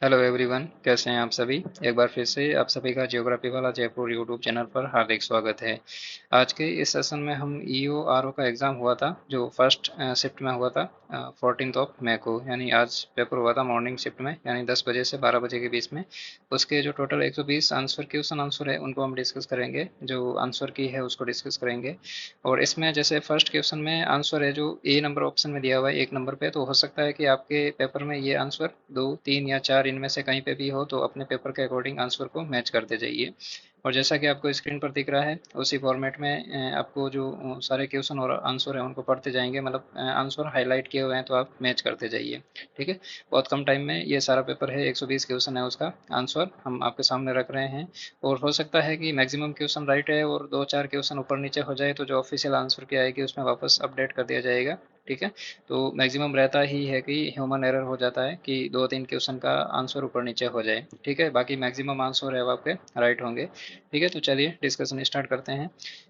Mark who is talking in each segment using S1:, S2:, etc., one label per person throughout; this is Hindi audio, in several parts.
S1: हेलो एवरीवन, कैसे हैं आप सभी। एक बार फिर से आप सभी का जियोग्राफी वाला जयपुर यूट्यूब चैनल पर हार्दिक स्वागत है। आज के इस सेशन में हम ईओ आरओ का एग्ज़ाम हुआ था जो फर्स्ट शिफ्ट में हुआ था 14 ऑफ मई को, यानी आज पेपर हुआ था मॉर्निंग शिफ्ट में, यानी 10 बजे से 12 बजे के बीच में। उसके जो टोटल 120 आंसर क्वेश्चन आंसर है उनको हम डिस्कस करेंगे, जो आंसर की है उसको डिस्कस करेंगे। और इसमें जैसे फर्स्ट क्वेश्चन में आंसर है जो ए नंबर ऑप्शन में दिया हुआ है 1 नंबर पे, तो हो सकता है कि आपके पेपर में ये आंसर 2, 3 या 4 इनमें से कहीं पे भी हो, तो अपने पेपर के अकॉर्डिंग आंसर को मैच करते जाइए। और जैसा कि आपको स्क्रीन पर दिख रहा है उसी फॉर्मेट में आपको जो सारे क्वेश्चन और आंसर है उनको पढ़ते जाएंगे, मतलब आंसर हाईलाइट किए हुए हैं तो आप मैच करते जाइए। ठीक है। बहुत कम टाइम में ये सारा पेपर है, 120 क्वेश्चन है, उसका आंसर हम आपके सामने रख रहे हैं। और हो सकता है कि मैक्सिमम क्वेश्चन राइट है और 2, 4 क्वेश्चन ऊपर नीचे हो जाए, तो जो ऑफिशियल आंसर की आएगी उसमें वापस अपडेट कर दिया जाएगा। ठीक है। तो मैक्सिमम रहता ही है कि ह्यूमन एरर हो जाता है कि 2, 3 क्वेश्चन का आंसर ऊपर नीचे हो जाए। ठीक है, बाकी मैक्सिमम आंसर है वो आपके राइट होंगे। ठीक है, तो चलिए डिस्कशन स्टार्ट करते हैं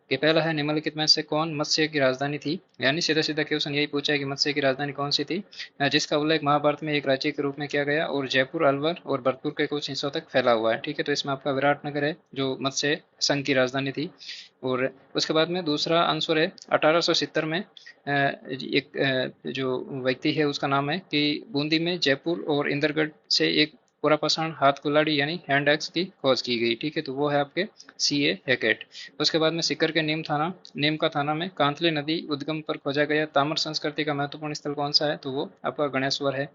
S1: कि पहला है निम्नलिखित में से कौन मत्स्य की राजधानी थी। यानी सीधा सीधा क्वेश्चन यही पूछा है कि मत्स्य की राजधानी कौन सी थी जिसका उल्लेख महाभारत में एक राज्य के रूप में किया गया और जयपुर, अलवर और भरतपुर के कुछ हिस्सों तक फैला हुआ है। ठीक है, तो इसमें आपका विराटनगर है जो मत्स्य संघ की राजधानी थी। और उसके बाद में दूसरा आंसर है 1870 में एक जो व्यक्ति है उसका नाम है कि बूंदी में जयपुर और इंदरगढ़ से एक पुरापाषाण हाथ कुल्हाड़ी यानी हैंड एक्स की खोज की गई। ठीक है, तो वो है आपके सी ए हैकेट। उसके बाद में सीकर के नीम का थाना में कांतली नदी उद्गम पर खोजा गया ताम्र संस्कृति का महत्वपूर्ण स्थल कौन सा है, तो वो आपका गणेश्वर है।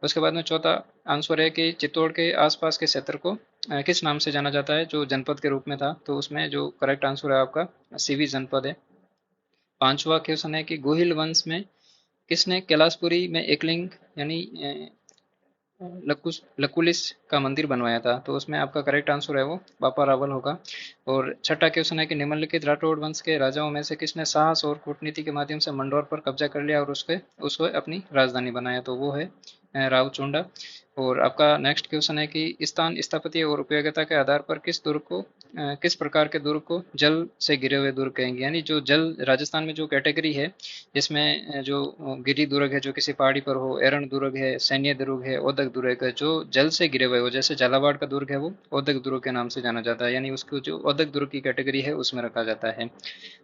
S1: उसके बाद में चौथा आंसर है कि चित्तौड़ के आसपास के क्षेत्र को किस नाम से जाना जाता है जो जनपद के रूप में था, तो उसमें जो करेक्ट आंसर है आपका सीवी जनपद है। पांचवा क्वेश्चन है कि गोहिल वंश में किसने कैलाशपुरी में एकलिंग यानी लकुलिस का मंदिर बनवाया था, तो उसमें आपका करेक्ट आंसर है वो बापा रावल होगा। और छठा क्वेश्चन है कि निम्नलिखित राठौड़ वंश के राजाओं में से किसने साहस और कूटनीति के माध्यम से मंडौर पर कब्जा कर लिया और उसके उसको अपनी राजधानी बनाया, तो वो है रावचुंडा। और आपका नेक्स्ट क्वेश्चन है कि स्थान, स्थापत्य और उपयोगिता के आधार पर किस प्रकार के दुर्ग को जल से घिरे हुए दुर्ग कहेंगे। यानी जो जल राजस्थान में जो कैटेगरी है जिसमें जो गिरी दुर्ग है जो किसी पहाड़ी पर हो, एरण दुर्ग है, सैन्य दुर्ग है, औदक दुर्ग है, जो जल से घिरे हुए हो, जैसे झालावाड़ का दुर्ग है वो औदक दुर्ग के नाम से जाना जाता है, यानी उसको जो औदक दुर्ग की कैटेगरी है उसमें रखा जाता है।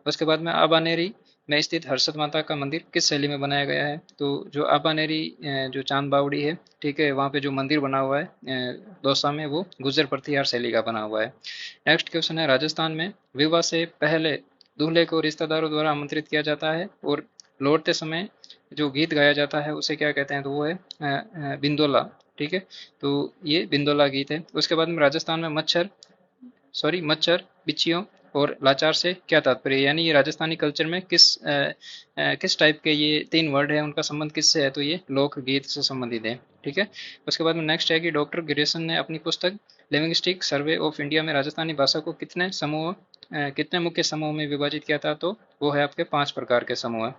S1: उसके बाद में आबानेरी में स्थित हर्षद माता का मंदिर किस शैली में बनाया गया है, तो जो आबानेरी जो चांद बावड़ी है, ठीक है, वहाँ पे जो मंदिर बना हुआ है दौसा में, वो गुर्जर प्रतिहार शैली का बना हुआ है। नेक्स्ट क्वेश्चन है राजस्थान में विवाह से पहले दूल्हे को रिश्तेदारों द्वारा आमंत्रित किया जाता है और लौटते समय जो गीत गाया जाता है उसे क्या कहते हैं, तो वो है बिंदोला। ठीक है, तो ये बिंदोला गीत है। उसके बाद में राजस्थान में मच्छर, बिच्छियों और लाचार से क्या तात्पर्य है, यानी ये राजस्थानी कल्चर में किस टाइप के ये 3 वर्ड है, उनका संबंध किससे है, तो ये लोकगीत से संबंधित है। ठीक है। उसके बाद में नेक्स्ट है कि डॉक्टर गिरेसन ने अपनी पुस्तक लिविंगस्टिक सर्वे ऑफ इंडिया में राजस्थानी भाषा को कितने मुख्य समूह में विभाजित किया था, तो वो है आपके 5 प्रकार के समूह।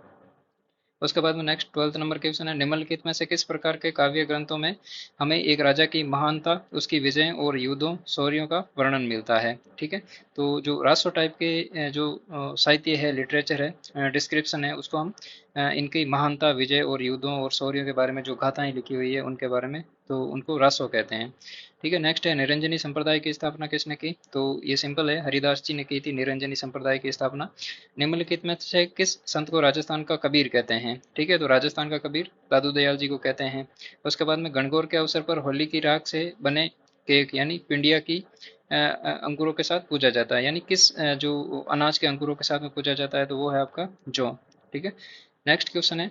S1: उसके बाद में नेक्स्ट 12th नंबर के क्वेश्चन है निम्नलिखित में से किस प्रकार के काव्य ग्रंथों में हमें एक राजा की महानता, उसकी विजय और युद्धों शौर्यों का वर्णन मिलता है। ठीक है, तो जो रासो टाइप के जो साहित्य है, लिटरेचर है, डिस्क्रिप्शन है, उसको हम इनकी महानता, विजय और युद्धों और शौर्यों के बारे में जो गाथाएं लिखी हुई है उनके बारे में, तो उनको रासो कहते हैं। ठीक है। नेक्स्ट है निरंजनी संप्रदाय की स्थापना किसने की, तो ये सिंपल है, हरिदास जी ने की थी निरंजनी संप्रदाय की स्थापना। निम्नलिखित में से किस संत को राजस्थान का कबीर कहते हैं, ठीक है, तो राजस्थान का कबीर दादू दयाल जी को कहते हैं। उसके बाद में गणगौर के अवसर पर होली की राख से बने केक यानी पिंडिया की अंकुरों के साथ पूजा जाता है, यानी किस जो अनाज के अंकुरों के साथ में पूजा जाता है, तो वो है आपका जौ। ठीक है। नेक्स्ट क्वेश्चन है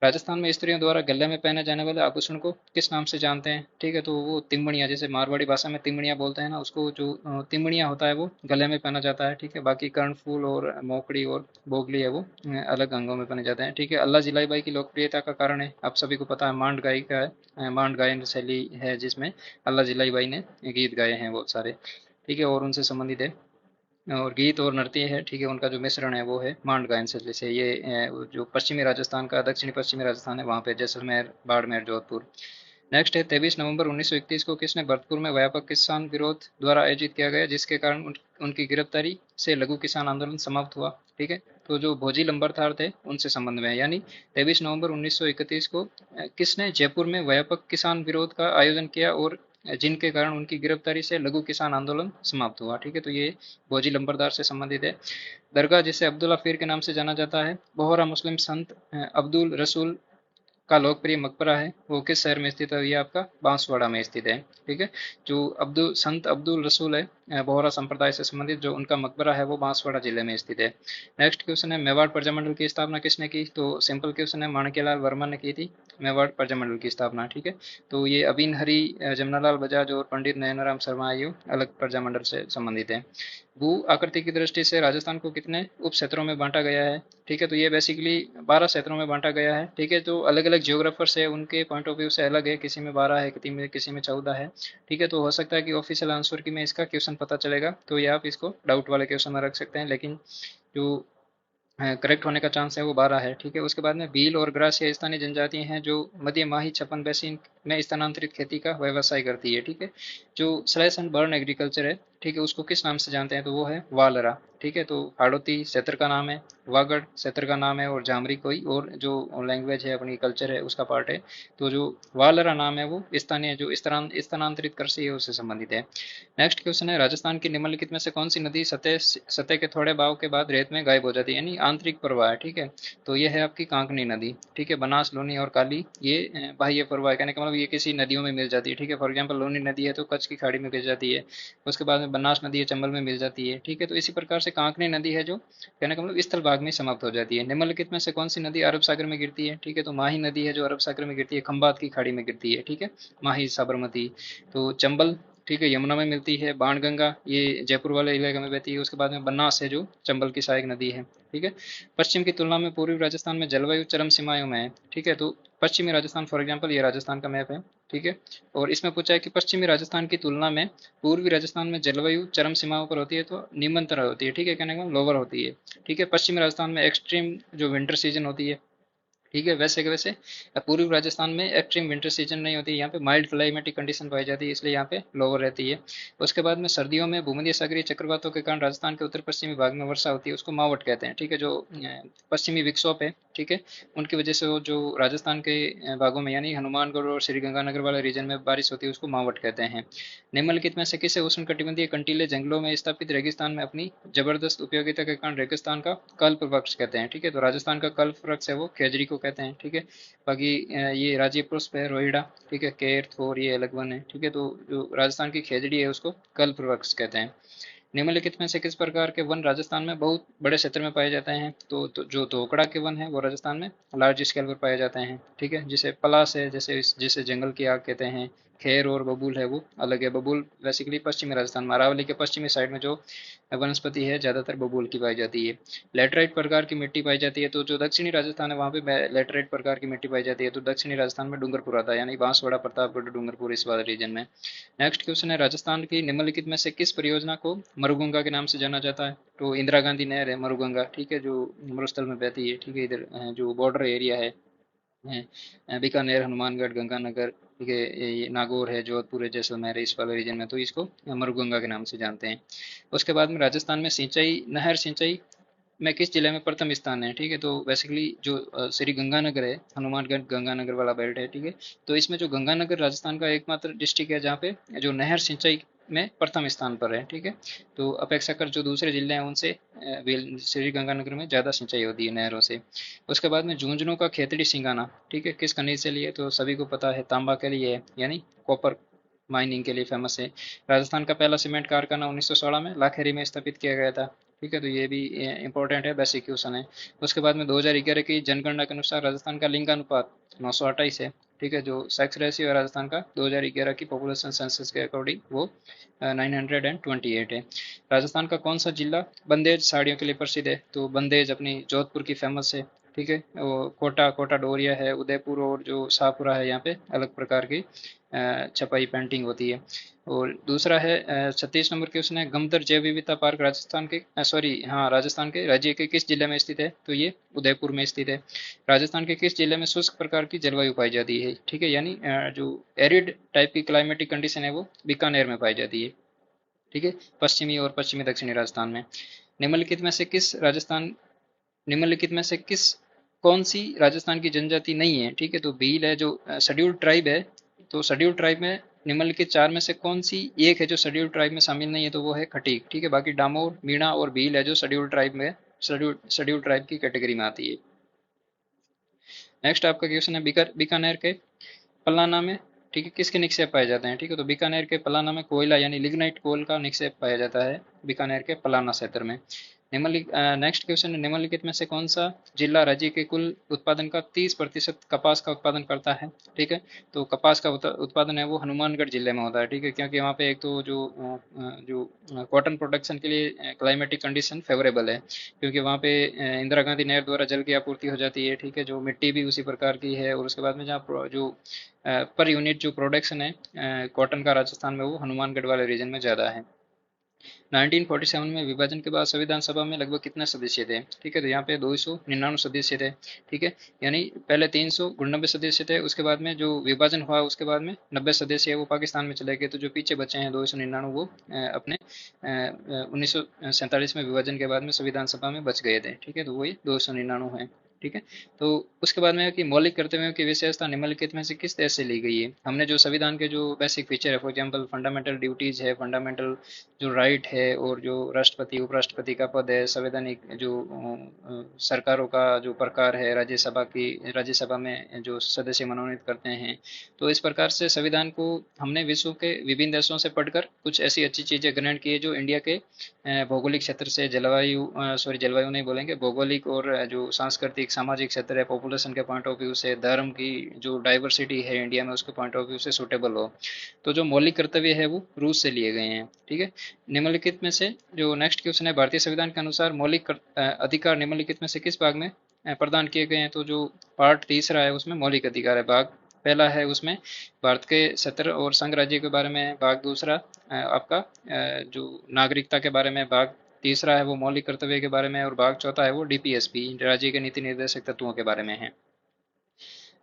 S1: राजस्थान में स्त्रियों द्वारा गले में पहने जाने वाले आभूषण को किस नाम से जानते हैं, ठीक है, तो वो तिमणिया, जैसे मारवाड़ी भाषा में तिमणिया बोलते हैं ना, उसको जो तिमणिया होता है वो गले में पहना जाता है। ठीक है, बाकी कर्णफूल और मोकड़ी और बोगली है वो अलग अंगों में पहने जाते हैं। ठीक है। अल्लाह जिलाई बाई की लोकप्रियता का कारण है, आप सभी को पता है, मांड गायिका है, मांड गायन शैली है जिसमें अल्लाह जिलाई बाई ने गीत गाए हैं बहुत सारे। ठीक है, और उनसे संबंधित है और गीत और नृत्य है। ठीक है, उनका जो मिश्रण है वो है मांड गायन शैली से। ये जो पश्चिमी राजस्थान का, दक्षिणी पश्चिमी राजस्थान है, वहाँ पे जैसलमेर, बाड़मेर, जोधपुर। नेक्स्ट है 23 नवंबर 1931 को किसने भरतपुर में व्यापक किसान विरोध द्वारा आयोजित किया गया जिसके कारण उनकी गिरफ्तारी से लघु किसान आंदोलन समाप्त हुआ। ठीक है, तो जो भोजी लंबरदार थे उनसे संबंध में है, यानी 23 नवंबर 1931 को किसने जयपुर में व्यापक किसान विरोध का आयोजन किया और जिनके कारण उनकी गिरफ्तारी से लघु किसान आंदोलन समाप्त हुआ। ठीक है, तो ये भोजी लंबरदार से संबंधित है। दरगाह जिसे अब्दुल्ला पीर के नाम से जाना जाता है, बोहरा मुस्लिम संत अब्दुल रसूल का लोकप्रिय मकबरा है, वो किस शहर में स्थित है? ये आपका बांसवाड़ा में स्थित है। ठीक है, जो संत अब्दुल रसूल है बोहरा संप्रदाय से संबंधित, जो उनका मकबरा है वो बांसवाड़ा जिले में स्थित है। नेक्स्ट क्वेश्चन है मेवाड़ प्रजामंडल की स्थापना किसने की? तो सिंपल क्वेश्चन है, माणक्यलाल वर्मा ने की थी मेवाड़ प्रजामंडल की स्थापना। ठीक है, तो ये अबीन हरी, जमनालाल बजाज और पंडित नयनाराम शर्मा ये अलग प्रजामंडल से संबंधित है। भू आकृति की दृष्टि से राजस्थान को कितने उप क्षेत्रों में बांटा गया है? ठीक है, तो ये बेसिकली 12 क्षेत्रों में बांटा गया है। ठीक है, जो अलग अलग जियोग्राफर्स है उनके पॉइंट ऑफ व्यू से अलग है, किसी में 12 है, किसी में 14 है। ठीक है, तो हो सकता है कि ऑफिशियल आंसर की में इसका क्वेश्चन पता चलेगा, तो ये आप इसको डाउट वाले क्वेश्चन में रख सकते हैं, लेकिन जो करेक्ट होने का चांस है वो 12 है। ठीक है, उसके बाद में भील और ग्रासिया स्थानीय जनजातियां हैं जो मध्य माही छप्पन बेसिन में स्थानांतरित खेती का व्यवसाय करती है। ठीक है, जो स्लैश एंड बर्न एग्रीकल्चर है, ठीक है, उसको किस नाम से जानते हैं? तो वो है वालरा। ठीक है, तो हाड़ौती क्षेत्र का नाम है, वागड़ क्षेत्र का नाम है, और जामरी कोई और जो लैंग्वेज है अपनी कल्चर है उसका पार्ट है। तो जो वालरा नाम है वो स्थानीय जो स्थानांतरित कृषि है उससे संबंधित है। नेक्स्ट क्वेश्चन है, राजस्थान की निम्नलिखित में से कौन सी नदी सतह सतह के थोड़े बहाव के बाद रेत में गायब हो जाती है, यानी आंतरिक प्रवाह है? ठीक है, तो ये है आपकी कांकनी नदी। ठीक है, बनास, लूनी और काली ये बाह्य प्रवाह है, कहने का मतलब ये किसी नदियों में मिल जाती है। ठीक है, फॉर एग्जाम्पल लूनी नदी है तो कच्छ की खाड़ी में गिर जाती है, उसके बाद में बनास नदी है चंबल में मिल जाती है। ठीक है, तो इसी प्रकार से कांकनी नदी है जो कहने का मतलब स्थल भाग में समाप्त हो जाती है। निम्नलिखित में से कौन सी नदी अरब सागर में गिरती है? ठीक है, तो माही नदी है जो अरब सागर में गिरती है, खंबात की खाड़ी में गिरती है। ठीक है, माही, साबरमती। तो चंबल, ठीक है, यमुना में मिलती है। बाणगंगा ये जयपुर वाले इलाके में बहती है। उसके बाद में बनास है जो चंबल की सहायक नदी है। ठीक है, पश्चिम की तुलना में पूर्वी राजस्थान में जलवायु चरम सीमाओं में है। ठीक है, तो पश्चिमी राजस्थान, फॉर एग्जांपल ये राजस्थान का मैप है। ठीक है, और इसमें पूछा है कि पश्चिमी राजस्थान की तुलना में पूर्वी राजस्थान में जलवायु चरम सीमाओं पर होती है, तो निम्नतर होती है। ठीक है, कहने का लोअर होती है। ठीक है, पश्चिमी राजस्थान में एक्सट्रीम जो विंटर सीजन होती है। ठीक है, वैसे के वैसे पूर्वी राजस्थान में एक्सट्रीम विंटर सीजन नहीं होती, यहाँ पे माइल्ड क्लाइमेटिक कंडीशन पाई जाती है, इसलिए यहाँ पे लोअर रहती है। उसके बाद में सर्दियों में भूमध्य सागरीय चक्रवातों के कारण राजस्थान के उत्तर पश्चिमी भाग में वर्षा होती है, उसको मावट कहते हैं। ठीक है, जो पश्चिमी विक्षोभ है, ठीक है, उनकी वजह से वो जो राजस्थान के भागों में यानी हनुमानगढ़ और श्रीगंगानगर वाले रीजन में बारिश होती है उसको मावट कहते हैं। निम्नलिखित में से किसे उष्ण कटिबंधीय कंटीले जंगलों में स्थापित रेगिस्तान में अपनी जबरदस्त उपयोगिता के कारण रेगिस्तान का कल्प वृक्ष कहते हैं? ठीक है, तो राजस्थान का कल्प वृक्ष है वो खेजड़ी को कहते हैं। ठीक है, बाकी ये राज्य पुष्प है रोहिड़ा। ठीक है, केर, थोर ये अलग वन है। ठीक है, तो जो राजस्थान की खेजड़ी है उसको कल्प वृक्ष कहते हैं। निम्नलिखित में से किस प्रकार के वन राजस्थान में बहुत बड़े क्षेत्र में पाए जाते हैं? तो जो धोकड़ा के वन है वो राजस्थान में लार्ज स्केल पर पाए जाते हैं। ठीक है, जिसे पलास है, जिसे जंगल की आग कहते हैं। खेर और बबूल है वो अलग है। बबूल बेसिकली पश्चिमी राजस्थान में अरावली के पश्चिमी साइड में जो वनस्पति है ज्यादातर बबूल की पाई जाती है। लेटराइट प्रकार की मिट्टी पाई जाती है, तो जो दक्षिणी राजस्थान है वहाँ पे लेटराइट प्रकार की मिट्टी पाई जाती है, तो दक्षिणी राजस्थान में डूंगरपुर आता है, यानी बांसवाड़ा, प्रतापगढ़, डूंगरपुर इस वाले रीजन में। नेक्स्ट क्वेश्चन है, राजस्थान की निम्नलिखित में से किस परियोजना को मरुगंगा के नाम से जाना जाता है? तो इंदिरा गांधी नहर है मरुगंगा। ठीक है, जो मरुस्थल में बहती है। ठीक है, इधर जो बॉर्डर एरिया है बीकानेर, हनुमानगढ़, गंगानगर, ठीक है, ये नागौर है, जोधपुर है, जैसलमेर है, इस वाले रीजन में, तो इसको मरुगंगा के नाम से जानते हैं। उसके बाद में राजस्थान में सिंचाई, नहर सिंचाई में किस जिले में प्रथम स्थान है? ठीक है, तो बेसिकली जो श्री गंगानगर है, हनुमानगढ़ गंगानगर वाला बेल्ट है। ठीक है, तो इसमें जो गंगानगर राजस्थान का एकमात्र डिस्ट्रिक्ट है जहाँ पे जो नहर सिंचाई में प्रथम स्थान पर है। ठीक है, तो अपेक्षाकृत जो दूसरे जिले हैं उनसे श्री गंगानगर में ज़्यादा सिंचाई होती है नहरों से। उसके बाद में झुंझुनू का खेतड़ी सिंगाना, ठीक है, किस खनिज से लिए? तो सभी को पता है तांबा के लिए है, यानी कॉपर माइनिंग के लिए फेमस है। राजस्थान का पहला सीमेंट कारखाना 1916 में लाखेरी में स्थापित किया गया था। ठीक है, तो ये भी इंपॉर्टेंट है, बेसिक क्वेश्चन है। उसके बाद में 2011 की जनगणना के अनुसार राजस्थान का लिंगानुपात 928 है। ठीक है, जो सेक्स रेशियो है राजस्थान का 2011 की पॉपुलेशन सेंसस के अकॉर्डिंग वो 928 है। राजस्थान का कौन सा जिला बंदेज साड़ियों के लिए प्रसिद्ध है? तो बंदेज अपनी जोधपुर की फेमस है। ठीक है। वो कोटा कोटा डोरिया है, उदयपुर और जो शाहपुरा है, यहाँ पे अलग प्रकार की छपाई पेंटिंग होती है। और दूसरा है 36 नंबर क्वेश्चन है, गमदर जैव विविधता पार्क राजस्थान के सॉरी हाँ राजस्थान के राज्य के किस जिले में स्थित है? तो ये उदयपुर में स्थित है। राजस्थान के किस जिले में शुष्क प्रकार की जलवायु पाई जाती है? ठीक है, यानी जो एरिड टाइप की क्लाइमेटिक कंडीशन है वो बीकानेर में पाई जाती है। ठीक है, पश्चिमी और पश्चिमी दक्षिणी राजस्थान में। निम्नलिखित में से किस राजस्थान निम्नलिखित में से किस कौन सी राजस्थान की जनजाति नहीं है? ठीक है, तो भील है जो शेड्यूल्ड ट्राइब है। तो शेड्यूल्ड ट्राइब में निम्नलिखित चार में से कौन सी एक है जो शेड्यूल्ड ट्राइब में शामिल नहीं है? तो वो है खटीक। ठीक है, बाकी डामोर, मीणा और भील है जो शेड्यूल्ड ट्राइब में शेड्यूल्ड ट्राइब की कैटेगरी में आती है। नेक्स्ट आपका क्वेश्चन है बीकानेर के पलाना में, ठीक है, किसके निक्षेप पाए जाते हैं? ठीक है, तो बीकानेर के पलाना में कोयला यानी लिग्नाइट कोल का निक्षेप पाया जाता है बीकानेर के पलाना क्षेत्र में। नेक्स्ट क्वेश्चन है, निम्नलिखित में से कौन सा जिला राज्य के कुल उत्पादन का 30% कपास का उत्पादन करता है? ठीक है, तो कपास का उत्पादन है वो हनुमानगढ़ जिले में होता है। ठीक है, क्योंकि वहाँ पे एक तो जो कॉटन प्रोडक्शन के लिए क्लाइमेटिक कंडीशन फेवरेबल है, क्योंकि वहाँ पे इंदिरा गांधी नहर द्वारा जल की आपूर्ति हो जाती है। ठीक है, जो मिट्टी भी उसी प्रकार की है, और उसके बाद में जहाँ जो पर यूनिट जो प्रोडक्शन है कॉटन का राजस्थान में, वो हनुमानगढ़ वाले रीजन में ज़्यादा है। 1947 में विभाजन के बाद संविधान सभा में लगभग कितने सदस्य थे? ठीक है, तो यहाँ पे 299 सदस्य थे। ठीक है, यानी पहले 399 सदस्य थे, उसके बाद में जो विभाजन हुआ उसके बाद में 90 सदस्य है वो पाकिस्तान में चले गए। तो जो पीछे बचे हैं 299 वो अपने 1947 में विभाजन के बाद में संविधान सभा में बच गए थे। ठीक है, तो वही 299 है। ठीक है, तो उसके बाद में कि मौलिक कर्तव्यों की विशेषता निम्नलिखित में से किस देश से ली गई है? हमने जो संविधान के जो बेसिक फीचर है, फॉर एग्जांपल फंडामेंटल ड्यूटीज है, फंडामेंटल जो राइट है, और जो राष्ट्रपति उपराष्ट्रपति का पद है, संवैधानिक जो सरकारों का जो प्रकार है, राज्यसभा में जो सदस्य मनोनीत करते हैं, तो इस प्रकार से संविधान को हमने विश्व के विभिन्न देशों से पढ़कर कुछ ऐसी अच्छी चीज़ें ग्रहण की है जो इंडिया के भौगोलिक क्षेत्र से, जलवायु नहीं बोलेंगे, भौगोलिक और जो सांस्कृतिक सामाजिक क्षेत्र है, पॉपुलेशन के पॉइंट ऑफ व्यू से, धर्म की जो डाइवर्सिटी है इंडिया में उसके पॉइंट ऑफ व्यू से सूटेबल हो। तो जो मौलिक कर्तव्य है वो रूस से लिए गए हैं। ठीक है, निम्नलिखित में से जो नेक्स्ट क्वेश्चन है, भारतीय संविधान के अनुसार मौलिक अधिकार निम्नलिखित में से किस भाग में प्रदान किए गए हैं? तो जो पार्ट तीसरा है उसमें मौलिक अधिकार है। भाग पहला है उसमें भारत के क्षेत्र और संघ राज्य के बारे में, भाग दूसरा आपका जो नागरिकता के बारे में, भाग तीसरा है वो मौलिक कर्तव्य के बारे में, और भाग चौथा है वो डीपीएसपी राज्य के नीति निर्देशक तत्वों के बारे में है।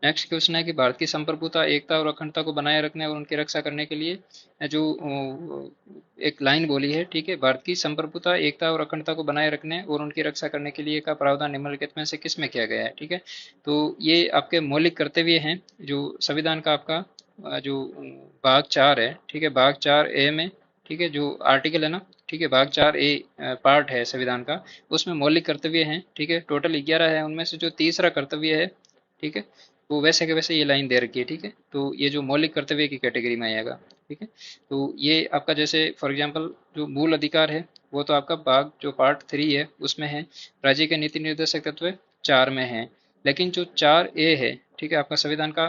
S1: नेक्स्ट क्वेश्चन है कि भारत की संप्रभुता, एकता और अखंडता को बनाए रखने और उनकी रक्षा करने के लिए जो एक लाइन बोली है, ठीक है, भारत की संप्रभुता, एकता और अखंडता को बनाए रखने और उनकी रक्षा करने के लिए का प्रावधान निम्नलिखित में से किस में किया गया है? ठीक है, तो ये आपके मौलिक कर्तव्य हैं जो संविधान का आपका जो भाग 4 है, ठीक है, भाग 4 ए में, ठीक है, जो आर्टिकल है ना, ठीक है, भाग 4 ए पार्ट है संविधान का, उसमें मौलिक कर्तव्य हैं। ठीक है, टोटल 11 है, उनमें से जो तीसरा कर्तव्य है, ठीक है, वो वैसे के वैसे ये लाइन दे रखी है। ठीक है, तो ये जो मौलिक कर्तव्य की कैटेगरी में आएगा। ठीक है, तो ये आपका जैसे फॉर एग्जांपल जो मूल अधिकार है वो तो आपका भाग जो पार्ट 3 है उसमें है, राज्य के नीति निर्देशक तत्व 4 में है, लेकिन जो 4 ए है, ठीक है, आपका संविधान का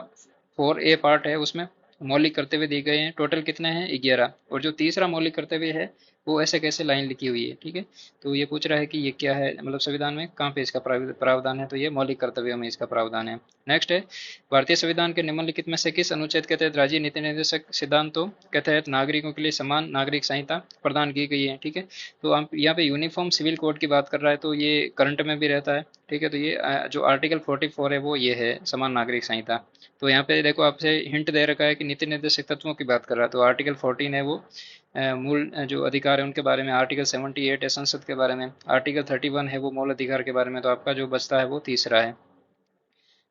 S1: 4 ए पार्ट है, उसमें मौलिक कर्तव्य दिए गए हैं। टोटल कितने हैं? 11। और जो तीसरा मौलिक कर्तव्य है वो ऐसे कैसे लाइन लिखी हुई है। ठीक है, तो ये पूछ रहा है कि ये क्या है, मतलब संविधान में कहाँ पे इसका प्रावधान है? तो ये मौलिक कर्तव्यों में इसका प्रावधान है। नेक्स्ट है, भारतीय संविधान के निम्नलिखित में से किस अनुच्छेद के तहत राज्य नीति निर्देशक सिद्धांतों के तहत नागरिकों के लिए समान नागरिक संहिता प्रदान की गई है? ठीक है, तो हम यहाँ पे यूनिफॉर्म सिविल कोड की बात कर रहा है, तो ये करंट में भी रहता है। ठीक है, तो ये जो आर्टिकल 44 है वो ये है समान नागरिक संहिता। तो यहाँ पे देखो आपसे हिंट दे रखा है कि नीति निर्देशक तत्वों की बात कर रहा है, तो आर्टिकल 14 है वो मूल जो अधिकार है उनके बारे में, आर्टिकल 78 है संसद के बारे में, आर्टिकल 31 है वो मूल अधिकार के बारे में। तो आपका जो बचता है वो तीसरा है।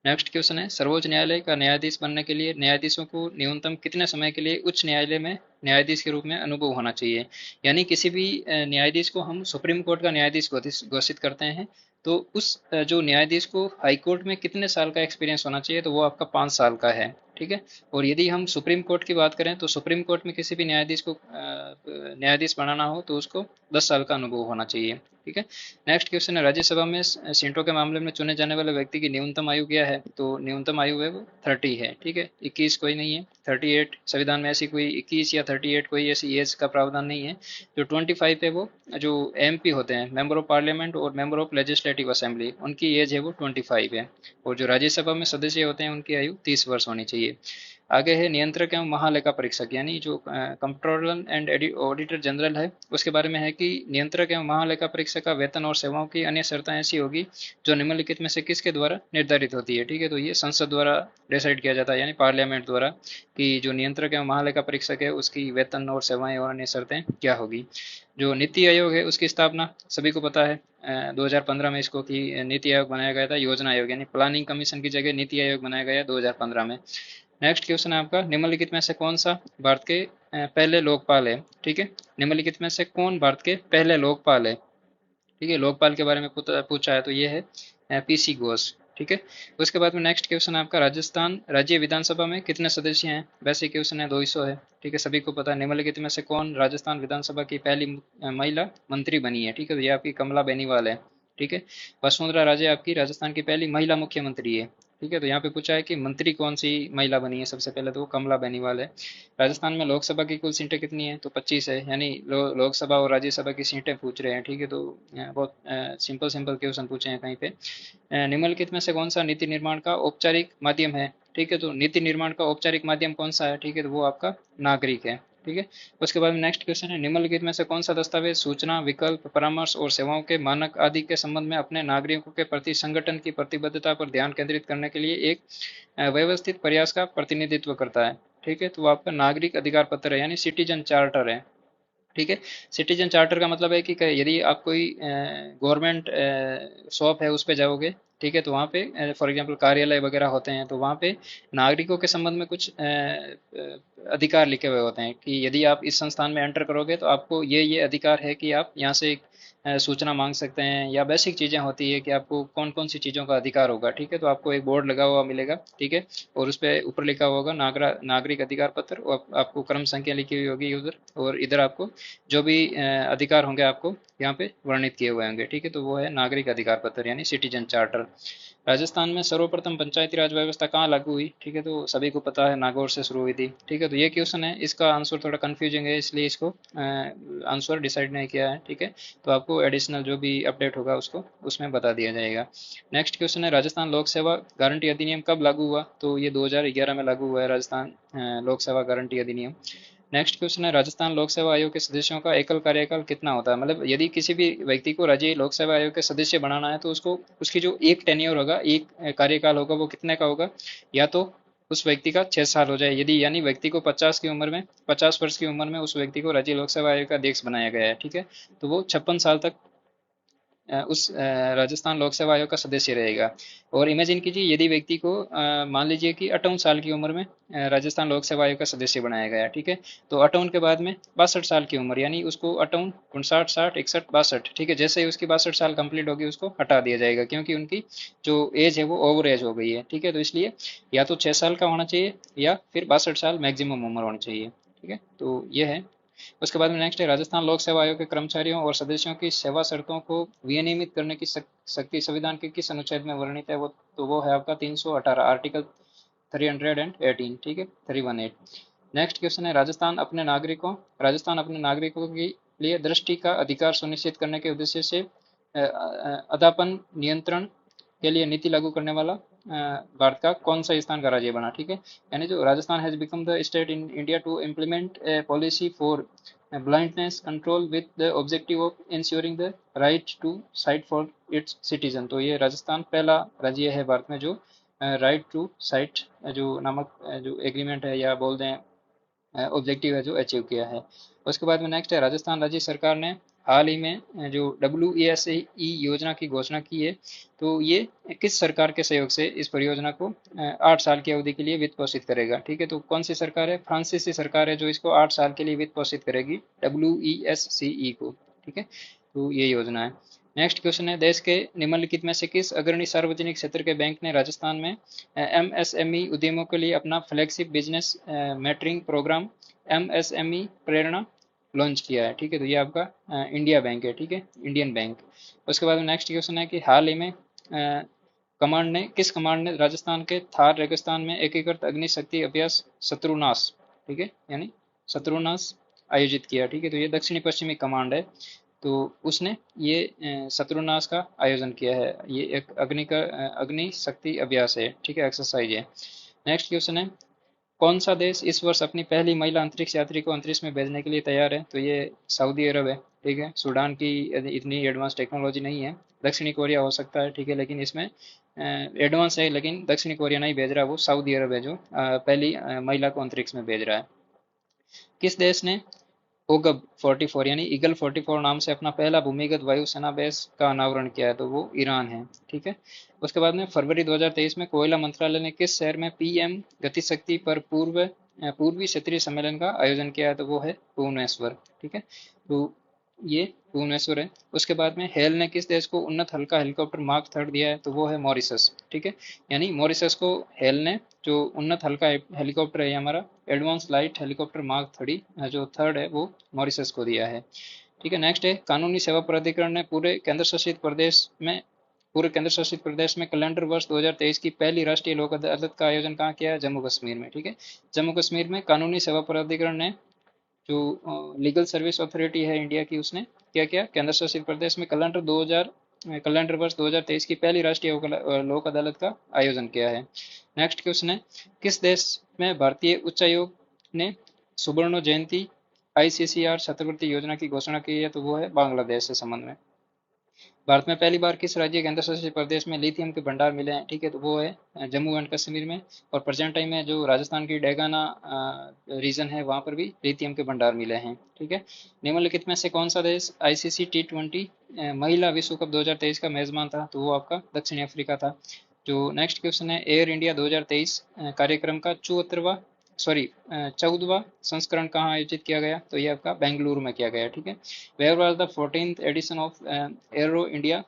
S1: नेक्स्ट क्वेश्चन है, सर्वोच्च न्यायालय का न्यायाधीश बनने के लिए न्यायाधीशों को न्यूनतम कितने समय के लिए उच्च न्यायालय में न्यायाधीश के रूप में अनुभव होना चाहिए? यानी किसी भी न्यायाधीश को हम सुप्रीम कोर्ट का न्यायाधीश घोषित करते हैं, तो उस जो न्यायाधीश को हाई कोर्ट में कितने साल का एक्सपीरियंस होना चाहिए? तो वो आपका 5 साल का है। ठीक है, और यदि हम सुप्रीम कोर्ट की बात करें तो सुप्रीम कोर्ट में किसी भी न्यायाधीश को न्यायाधीश बनाना हो तो उसको 10 साल का अनुभव होना चाहिए। ठीक है, नेक्स्ट क्वेश्चन है, राज्यसभा में सीटों के मामले में चुने जाने वाले व्यक्ति की न्यूनतम आयु क्या है? तो न्यूनतम आयु है वो 30 है। ठीक है, 21 कोई नहीं है, 38 संविधान में ऐसी कोई 21 या 38 कोई ऐसी एज का प्रावधान नहीं है। जो 25 है वो जो एमपी होते हैं, मेंबर ऑफ पार्लियामेंट और मेंबर ऑफ लेजिस्लेटिव असेंबली, उनकी एज है वो 25 है। और जो राज्यसभा में सदस्य होते हैं उनकी आयु 30 वर्ष होनी चाहिए। आगे है नियंत्रक एवं महालेखा परीक्षक, यानी जो कंट्रोलर एंड ऑडिटर जनरल है उसके बारे में है कि नियंत्रक एवं महालेखा परीक्षक का वेतन और सेवाओं की अन्य शर्तें ऐसी होगी जो निम्नलिखित में से किसके द्वारा निर्धारित होती है। ठीक है, तो ये संसद द्वारा डिसाइड किया जाता है, यानी पार्लियामेंट द्वारा, कि जो नियंत्रक एवं महालेखा परीक्षक है उसकी वेतन और सेवाएं और अन्य शर्तें क्या होगी। जो नीति आयोग है उसकी स्थापना सभी को पता है 2015 में इसको कि नीति आयोग बनाया गया था, योजना आयोग यानी प्लानिंग कमीशन की जगह नीति आयोग बनाया गया 2015 में। नेक्स्ट क्वेश्चन है आपका, निम्नलिखित में से कौन सा भारत के पहले लोकपाल है। ठीक है, निम्नलिखित में से कौन भारत के पहले लोकपाल है। ठीक है, लोकपाल के बारे में पूछा है तो ये है पीसी घोष। ठीक है, उसके बाद में नेक्स्ट क्वेश्चन है आपका, राजस्थान राज्य विधानसभा में कितने सदस्य हैं। वैसे क्वेश्चन है 200 है। ठीक है, सभी को पता है। निम्नलिखित में से कौन राजस्थान विधानसभा की पहली महिला मंत्री बनी है। ठीक है, तो ये आपकी कमला बेनीवाल है। ठीक है, वसुंधरा राजे आपकी राजस्थान की पहली महिला मुख्यमंत्री है। ठीक है, तो यहाँ पे पूछा है कि मंत्री कौन सी महिला बनी है सबसे पहले, तो वो कमला बेनीवाल है। राजस्थान में लोकसभा की कुल सीटें कितनी है, तो 25 है, यानी लोकसभा और राज्यसभा की सीटें पूछ रहे हैं। ठीक है, तो बहुत सिंपल सिंपल क्वेश्चन पूछे हैं कहीं पे। निम्नलिखित में से कौन सा नीति निर्माण का औपचारिक माध्यम है। ठीक है, तो नीति निर्माण का औपचारिक माध्यम कौन सा है। ठीक है, तो वो आपका नागरिक है। ठीक है, उसके बाद में नेक्स्ट क्वेश्चन है, निम्नलिखित में से कौन सा दस्तावेज सूचना, विकल्प, परामर्श और सेवाओं के मानक आदि के संबंध में अपने नागरिकों के प्रति संगठन की प्रतिबद्धता पर ध्यान केंद्रित करने के लिए एक व्यवस्थित प्रयास का प्रतिनिधित्व करता है। ठीक है, तो वो आपका नागरिक अधिकार पत्र है, यानी सिटीजन चार्टर है। ठीक है, सिटीजन चार्टर का मतलब है कि यदि आप कोई गवर्नमेंट शॉप है उस पे जाओगे, ठीक है, तो वहाँ पे फॉर एग्जांपल कार्यालय वगैरह होते हैं, तो वहाँ पे नागरिकों के संबंध में कुछ अधिकार लिखे हुए होते हैं कि यदि आप इस संस्थान में एंटर करोगे तो आपको ये अधिकार है कि आप यहाँ से सूचना मांग सकते हैं, या बेसिक चीज़ें होती है कि आपको कौन कौन सी चीज़ों का अधिकार होगा। ठीक है, तो आपको एक बोर्ड लगा हुआ मिलेगा। ठीक है, और उस पर ऊपर लिखा हुआ होगा नागरिक अधिकार पत्र, और आपको क्रम संख्या लिखी हुई होगी उधर, और इधर आपको जो भी अधिकार होंगे आपको यहाँ पे वर्णित किए हुए होंगे। ठीक है, तो वो है नागरिक अधिकार पत्र यानी सिटीजन चार्टर। राजस्थान में सर्वप्रथम पंचायती राज व्यवस्था कहाँ लागू हुई। ठीक है, तो सभी को पता है नागौर से शुरू हुई थी। ठीक है, तो ये क्वेश्चन है, इसका आंसर थोड़ा कंफ्यूजिंग है इसलिए इसको आंसर डिसाइड नहीं किया है। ठीक है, तो आपको एडिशनल जो भी अपडेट होगा उसको उसमें बता दिया जाएगा। नेक्स्ट क्वेश्चन है, राजस्थान लोक सेवा गारंटी अधिनियम कब लागू हुआ, तो ये 2011 में लागू हुआ है राजस्थान लोक सेवा गारंटी अधिनियम। नेक्स्ट क्वेश्चन है, राजस्थान लोक सेवा आयोग के सदस्यों का एकल कार्यकाल कितना होता है। मतलब यदि किसी भी व्यक्ति को राज्य लोक सेवा आयोग के सदस्य बनाना है तो उसको उसकी जो एक टेन्योर होगा, एक कार्यकाल होगा, वो कितने का होगा। या तो उस व्यक्ति का 6 साल हो जाए, यदि यानी व्यक्ति को 50 वर्ष की उम्र में उस व्यक्ति को राज्य लोक सेवा आयोग का अध्यक्ष बनाया गया है। ठीक है, तो वो 56 साल तक उस राजस्थान लोक सेवा आयोग का सदस्य रहेगा। और इमेजिन कीजिए यदि व्यक्ति को मान लीजिए कि 58 साल की उम्र में राजस्थान लोक सेवा आयोग का सदस्य बनाया गया। ठीक है, तो 58 के बाद में 62 साल की उम्र, यानी उसको 58, 59, 60, 61, 62। ठीक है, जैसे ही उसकी 62 साल कंप्लीट होगी उसको हटा दिया जाएगा, क्योंकि उनकी जो एज है वो ओवर एज हो गई है। ठीक है, तो इसलिए या तो 6 साल का होना चाहिए या फिर 62 साल मैक्सिमम उम्र होनी चाहिए। ठीक है, तो ये है। उसके बाद में नेक्स्ट है, राजस्थान लोक सेवा आयोग के कर्मचारियों और सदस्यों की सेवा शर्तों को विनियमित करने की शक्ति संविधान के किस अनुच्छेद में वर्णित है। वो तो वो है आपका 318, आर्टिकल 318। ठीक है, 318। नेक्स्ट क्वेश्चन है, राजस्थान अपने नागरिकों के लिए दृष्टि का अधिकार सुनिश्चित करने के उद्देश्य से अध्यापन नियंत्रण के लिए नीति लागू करने वाला भारत का कौन सा स्थान का राज्य बना। ठीक है, यानी जो Rajasthan has become the state in India to implement a policy for blindness control with the objective of ensuring the right to sight for its citizen. तो ये राजस्थान पहला राज्य है भारत में जो राइट टू साइट जो नामक जो एग्रीमेंट है या बोल दें ऑब्जेक्टिव है जो अचीव किया है। उसके बाद में नेक्स्ट है, राजस्थान राज्य सरकार ने हाल ही में जो WESE योजना की घोषणा की है, तो ये किस सरकार के सहयोग से इस परियोजना को 8 साल की अवधि के लिए वित्त पोषित करेगा। ठीक है, तो कौन सी सरकार है, फ्रांसीसी सरकार है जो इसको 8 साल के लिए वित्त पोषित करेगी WESCE को। ठीक है, तो ये योजना है। नेक्स्ट क्वेश्चन है, देश के निम्नलिखित में से किस अग्रणी सार्वजनिक क्षेत्र के बैंक ने राजस्थान में MSME उद्यमों के लिए अपना flagship business mentoring programme MSME Prerna launch किया है। ठीक है, तो ये आपका इंडिया बैंक है। ठीक है, इंडियन बैंक। उसके बाद नेक्स्ट क्वेश्चन है कि हाल ही में कमांड ने राजस्थान के थार रेगिस्तान में एकीकृत अग्नि शक्ति अभ्यास शत्रुनाश, ठीक है, यानी शत्रुनाश आयोजित किया, ठीक है। तो ये दक्षिणी पश्चिमी कमांड है, तो उसने ये शत्रुनाश का आयोजन किया है। ये एक अग्नि शक्ति अभ्यास है, ठीक है, एक्सरसाइज है। नेक्स्ट क्वेश्चन है, कौन सा देश इस वर्ष अपनी पहली महिला अंतरिक्ष यात्री को अंतरिक्ष में भेजने के लिए तैयार है? तो ये सऊदी अरब है, ठीक है। सूडान की इतनी एडवांस टेक्नोलॉजी नहीं है। दक्षिणी कोरिया हो सकता है, ठीक है, लेकिन इसमें एडवांस है, लेकिन दक्षिणी कोरिया नहीं भेज रहा, वो सऊदी अरब है जो पहली महिला को अंतरिक्ष में भेज रहा है। किस देश ने ओगब 44 यानी ईगल 44 नाम से अपना पहला भूमिगत वायुसेना बेस का अनावरण किया है? तो वो ईरान है, ठीक है। उसके बाद में फरवरी 2023 में कोयला मंत्रालय ने किस शहर में पीएम गति शक्ति पर पूर्वी क्षेत्रीय सम्मेलन का आयोजन किया है? तो वो है भुवनेश्वर, ठीक है। तो ये भुवनेश्वर है। उसके बाद में हेल ने किस देश को उन्नत हल्का हेलीकॉप्टर मार्क थर्ड दिया है? तो वो है मॉरिशस, ठीक है। यानी मॉरिशस को हेल ने जो उन्नत हल्का हेलीकॉप्टर है हमारा advance light helicopter mark thirty जो थर्ड है वो मॉरिशस को दिया है, ठीक है। नेक्स्ट है, कानूनी सेवा प्राधिकरण ने पूरे केंद्र शासित प्रदेश में कैलेंडर वर्ष 2023 की पहली राष्ट्रीय लोक अदालत का आयोजन कहाँ किया है? जम्मू कश्मीर में, ठीक है। जम्मू कश्मीर में कानूनी सेवा प्राधिकरण ने जो लीगल सर्विस अथॉरिटी है इंडिया की, उसने क्या किया? केंद्र शासित प्रदेश में कैलेंडर वर्ष 2023 की पहली राष्ट्रीय लोक अदालत का आयोजन किया है। नेक्स्ट क्वेश्चन है, किस देश में भारतीय उच्चायोग ने सुवर्ण जयंती आईसीसीआर छात्रवृत्ति योजना की घोषणा की है? तो वो है बांग्लादेश से संबंध में। भारत में पहली बार किस राज्य केंद्र शासित प्रदेश में लिथियम के भंडार मिले हैं? ठीक है, तो वो है जम्मू एंड कश्मीर में। और प्रेजेंट टाइम में जो राजस्थान की डेगाना रीजन है वहाँ पर भी लिथियम के भंडार मिले हैं, ठीक है। निम्नलिखित में से कौन सा देश आईसीसी T20 महिला विश्व कप 2023 का मेजबान था? तो वो आपका दक्षिण अफ्रीका था। जो नेक्स्ट क्वेश्चन है, एयर इंडिया 2023 कार्यक्रम का 14वां संस्करण कहाँ आयोजित किया गया? तो ये आपका बेंगलुरु में किया गया, ठीक है। Where was the 14th edition of aero India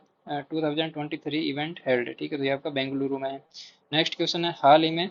S1: 2023 event held? ठीक है, तो ये आपका बेंगलुरु में है। नेक्स्ट क्वेश्चन है, हाल ही में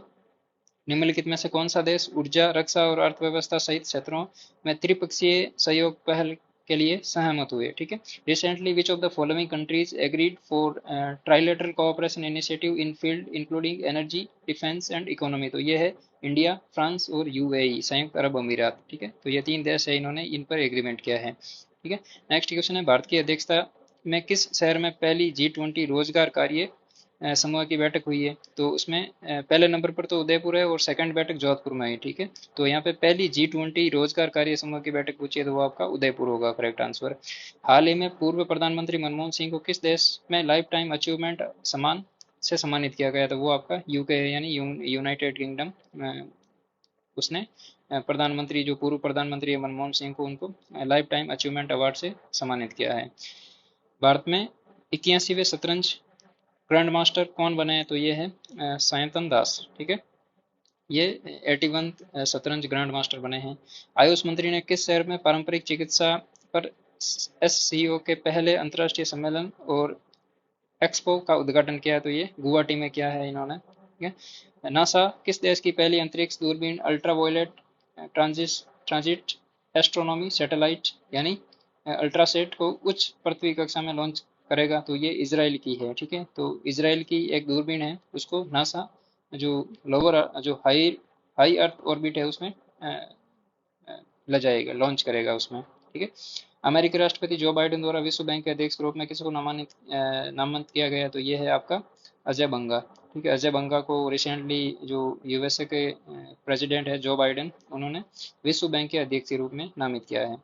S1: निम्नलिखित में से कौन सा देश ऊर्जा, रक्षा और अर्थव्यवस्था सहित क्षेत्रों में त्रिपक्षीय सहयोग पहल के लिए सहमत हुए? ठीक है, recently which of the following countries agreed for trilateral cooperation initiative in field including energy, defence and economy? तो ये है इंडिया, फ्रांस और यूएई, संयुक्त अरब अमीरात, ठीक है। तो ये 3 देश है, इन्होंने इन पर एग्रीमेंट किया है, ठीक है। नेक्स्ट क्वेश्चन है, भारत की अध्यक्षता में किस शहर में पहली G20 रोजगार कार्य समूह की बैठक हुई है? तो उसमें पहले नंबर पर तो उदयपुर है और सेकंड बैठक जोधपुर में है, ठीक है। तो यहाँ पे पहली G20 रोजगार कार्य समूह की बैठक पूछी है तो वो आपका उदयपुर होगा करेक्ट आंसर। हाल ही में पूर्व प्रधानमंत्री मनमोहन सिंह को किस देश में लाइफ टाइम अचीवमेंट सम्मान से सम्मानित किया गया? तो वो आपका यूके है, यानी यूनाइटेड किंगडम। उसने प्रधानमंत्री जो पूर्व प्रधानमंत्री है मनमोहन सिंह को, उनको लाइफ टाइम अचीवमेंट अवार्ड से सम्मानित किया है। भारत में 81वें शतरंज ग्रैंड मास्टर कौन बने हैं? तो ये है सायंतन दास, ठीक है। ये 81 शतरंज ग्रैंड मास्टर बने हैं। आयुष मंत्री ने किस शहर में पारंपरिक चिकित्सा पर SCO के पहले अंतर्राष्ट्रीय सम्मेलन और एक्सपो का उद्घाटन किया? तो ये गुवाहाटी में किया है इन्होंने, ठीक है। नासा किस देश की पहली अंतरिक्ष दूरबीन अल्ट्रावायलेट ट्रांजिट एस्ट्रोनॉमी सैटेलाइट यानी अल्ट्रासेट को उच्च पृथ्वी कक्षा में लॉन्च करेगा? तो ये इसराइल की है, ठीक है। तो इसराइल की एक दूरबीन है, उसको नासा जो जो हाई हाई अर्थ ऑर्बिट है उसमें ले जाएगा, लॉन्च करेगा उसमें, ठीक है। अमेरिकी राष्ट्रपति जो बाइडेन द्वारा विश्व बैंक के अध्यक्ष के रूप में किसको नामांकित किया गया? तो ये है आपका अजय बंगा, ठीक है। अजय बंगा को रिसेंटली जो यूएसए के प्रेसिडेंट है जो बाइडेन, उन्होंने विश्व बैंक के अध्यक्ष के रूप में नामित किया है।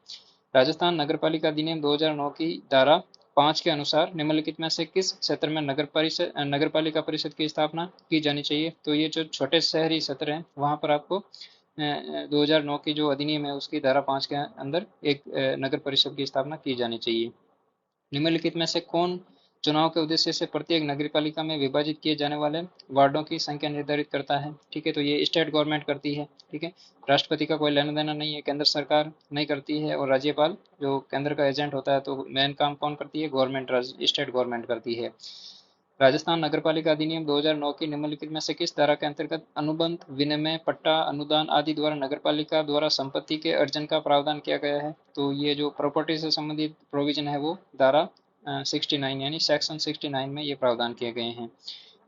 S1: राजस्थान नगरपालिका अधिनियम 2009 की धारा 5 के अनुसार निम्नलिखित में से किस क्षेत्र में नगरपालिका परिषद की स्थापना की जानी चाहिए? तो ये जो छोटे शहरी क्षेत्र हैं वहाँ पर आपको 2009 की जो अधिनियम है उसकी धारा 5 के अंदर एक नगर परिषद की स्थापना की जानी चाहिए। निम्नलिखित में से कौन चुनाव के उद्देश्य से प्रत्येक नगरपालिका में विभाजित किए जाने वाले वार्डों की संख्या निर्धारित करता है? ठीक है, तो ये स्टेट गवर्नमेंट करती है, ठीक है। राष्ट्रपति का कोई लेना देना नहीं है, केंद्र सरकार नहीं करती है, और राज्यपाल जो केंद्र का एजेंट होता है, तो मेन काम कौन करती है? गवर्नमेंट, स्टेट गवर्नमेंट करती है। राजस्थान नगरपालिका अधिनियम 2009 की निम्नलिखित में से किस धारा के अंतर्गत अनुबंध, विनिमय, पट्टा, अनुदान आदि द्वारा नगरपालिका द्वारा संपत्ति के अर्जन का प्रावधान किया गया है? तो ये जो प्रॉपर्टी से संबंधित प्रोविजन है वो धारा 69 यानी सेक्शन 69 में ये प्रावधान किए गए हैं।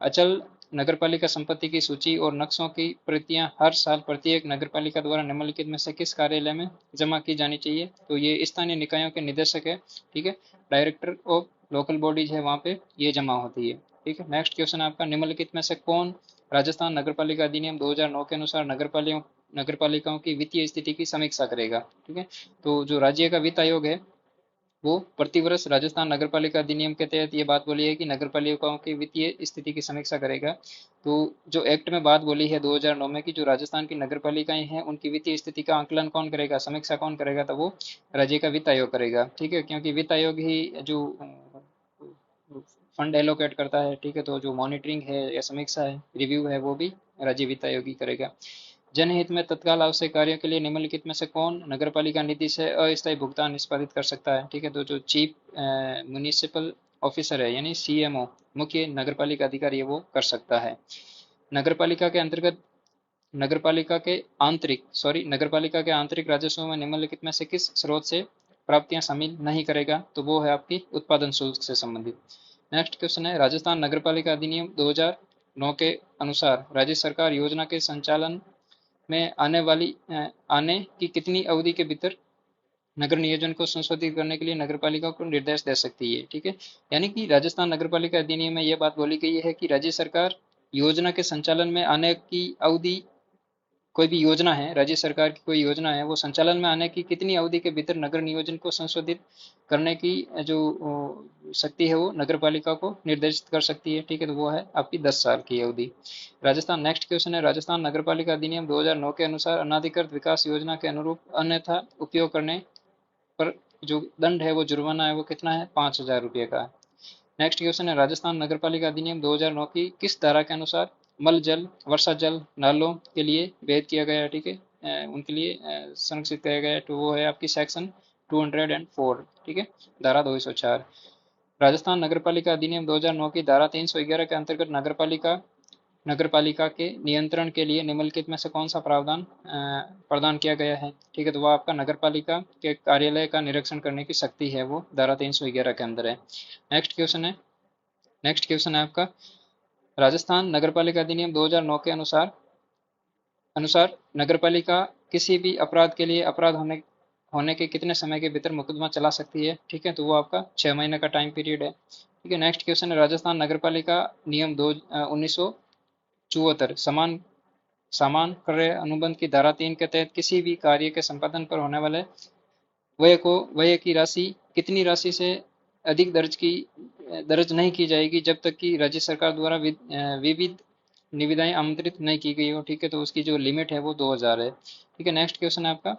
S1: अचल नगरपालिका संपत्ति की सूची और नक्शों की प्रतियां हर साल प्रत्येक नगरपालिका द्वारा निम्नलिखित में से किस कार्यालय में जमा की जानी चाहिए? तो ये स्थानीय निकायों के निदेशक है, ठीक है, डायरेक्टर ऑफ लोकल बॉडीज है, वहाँ पे ये जमा होती है, ठीक है। नेक्स्ट क्वेश्चन है आपका, निम्नलिखित में से कौन राजस्थान नगरपालिका अधिनियम 2009 के अनुसार नगरपालिकाओं की वित्तीय स्थिति की समीक्षा करेगा? ठीक है, तो जो राज्य का वित्त आयोग है वो प्रतिवर्ष राजस्थान नगरपालिका अधिनियम के तहत ये बात बोली है कि नगरपालिकाओं की वित्तीय स्थिति की समीक्षा करेगा। तो जो एक्ट में बात बोली है 2009 में कि जो राजस्थान की नगरपालिकाएं हैं उनकी वित्तीय स्थिति का आंकलन कौन करेगा, समीक्षा कौन करेगा, तो वो राज्य का वित्त आयोग करेगा, ठीक है, क्योंकि वित्त आयोग ही जो फंड एलोकेट करता है, ठीक है, तो जो मॉनिटरिंग है या समीक्षा है, रिव्यू है, वो भी राज्य वित्त आयोग ही करेगा। जनहित में तत्काल आवश्यक कार्यों के लिए निम्नलिखित में से कौन नगरपालिका निधि से अस्थायी भुगतान निष्पादित कर सकता है? ठीक है, तो जो चीफ म्यूनिसिपल ऑफिसर है यानी सीएमओ, मुख्य नगरपालिका अधिकारी है, वो कर सकता है। नगरपालिका के अंतर्गत नगरपालिका के आंतरिक राजस्व में निम्नलिखित में से किस स्रोत से प्राप्तियां शामिल नहीं करेगा? तो वो है आपकी उत्पादन शुल्क से संबंधित। नेक्स्ट क्वेश्चन है, राजस्थान नगरपालिका अधिनियम 2009 के अनुसार राज्य सरकार योजना के संचालन में आने की कितनी अवधि के भीतर नगर नियोजन को संशोधित करने के लिए नगरपालिका को निर्देश दे सकती है? ठीक है, यानी कि राजस्थान नगरपालिका अधिनियम में यह बात बोली गई है कि राज्य सरकार योजना के संचालन में आने की अवधि, कोई भी योजना है, राज्य सरकार की कोई योजना है, वो संचालन में आने की कितनी अवधि के भीतर नगर नियोजन को संशोधित करने की जो शक्ति है वो नगरपालिका को निर्देशित कर सकती है, ठीक है, तो वो है आपकी 10 साल की अवधि। राजस्थान नेक्स्ट क्वेश्चन है, राजस्थान नगरपालिका अधिनियम 2009 के अनुसार अनाधिकृत विकास योजना के अनुरूप अन्यथा उपयोग करने पर जो दंड है, वो जुर्माना है, वो कितना है, 5,000 रुपये का है। नेक्स्ट क्वेश्चन है, राजस्थान नगरपालिका अधिनियम 2009 की किस धारा के अनुसार मल जल, वर्षा जल, नालों के लिए भेद किया गया है? ठीक है, उनके लिए संरक्षित किया गया है, तो वो है आपकी सेक्शन 204, ठीक है, धारा 204। राजस्थान नगरपालिका अधिनियम 2009 की धारा 311 के अंतर्गत नगरपालिका के नियंत्रण के लिए निम्नलिखित में से कौन सा प्रावधान प्रदान किया गया है? ठीक है, तो वह आपका नगरपालिका के कार्यालय का निरीक्षण करने की शक्ति है, वो धारा 311 के अंदर है। नेक्स्ट क्वेश्चन है आपका, राजस्थान नगरपालिका अधिनियम 2009 के अनुसार नगरपालिका किसी भी अपराध के लिए अपराध होने के कितने समय के भीतर मुकदमा चला सकती है? ठीक है, तो वो आपका 6 महीने का टाइम पीरियड है, ठीक है। नेक्स्ट क्वेश्चन है, राजस्थान नगरपालिका नियम 1974 सामान क्रय अनुबंध की धारा 3 के तहत किसी भी कार्य के संपादन पर होने वाले व्यय की राशि कितनी राशि से अधिक दर्ज नहीं की जाएगी जब तक कि राज्य सरकार द्वारा विविध निविदाएं आमंत्रित नहीं की गई हो, ठीक है, तो उसकी जो लिमिट है वो 2,000 है, ठीक है। नेक्स्ट क्वेश्चन है आपका,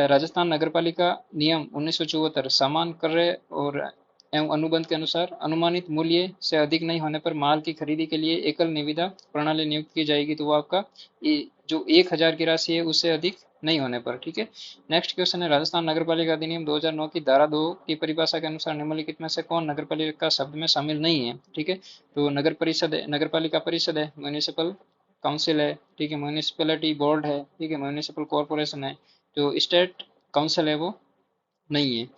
S1: राजस्थान नगरपालिका नियम 1974 सामान क्रय और एवं अनुबंध के अनुसार अनुमानित मूल्य से अधिक नहीं होने पर माल की खरीदी के लिए एकल निविदा प्रणाली नियुक्त की जाएगी, तो वो आपका जो 1,000 की राशि है उससे अधिक नहीं होने पर, ठीक है। नेक्स्ट क्वेश्चन है, राजस्थान नगरपालिका अधिनियम 2009 की धारा 2 की परिभाषा के अनुसार निम्नलिखित में से कौन नगरपालिका शब्द में शामिल नहीं है? ठीक है, तो नगर परिषद है, नगरपालिका परिषद है, म्यूनिसिपल काउंसिल है, ठीक है, म्यूनिसिपैलिटी बोर्ड है, ठीक है, म्यूनिसिपल कॉरपोरेशन है, जो स्टेट काउंसिल है वो नहीं है।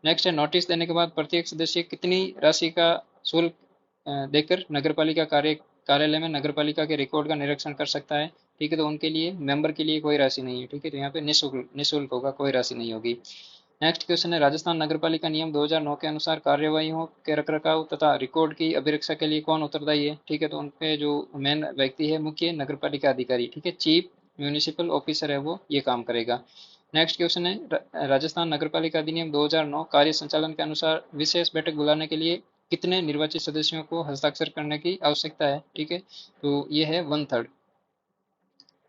S1: नेक्स्ट है, नोटिस देने के बाद प्रत्येक सदस्य कितनी राशि का शुल्क देकर नगरपालिका कार्यालय में नगरपालिका के रिकॉर्ड का निरीक्षण कर सकता है? ठीक है, तो उनके लिए मेंबर के लिए कोई राशि नहीं है, ठीक है, तो यहाँ पे निःशुल्क होगा, कोई राशि नहीं होगी। नेक्स्ट क्वेश्चन है, राजस्थान नगरपालिका नियम 2009 के अनुसार कार्यवाहियों के रखरखाव तथा रिकॉर्ड की अभिरक्षा के लिए कौन उत्तरदायी है? ठीक है, तो उनपे जो मेन व्यक्ति है मुख्य नगरपालिका अधिकारी, ठीक है, चीफ म्यूनिसिपल ऑफिसर है, वो ये काम करेगा। नेक्स्ट क्वेश्चन है, राजस्थान नगरपालिका अधिनियम 2009 कार्य संचालन के अनुसार विशेष बैठक बुलाने के लिए कितने निर्वाचित सदस्यों को हस्ताक्षर करने की आवश्यकता है? ठीक है, तो ये है 1/3,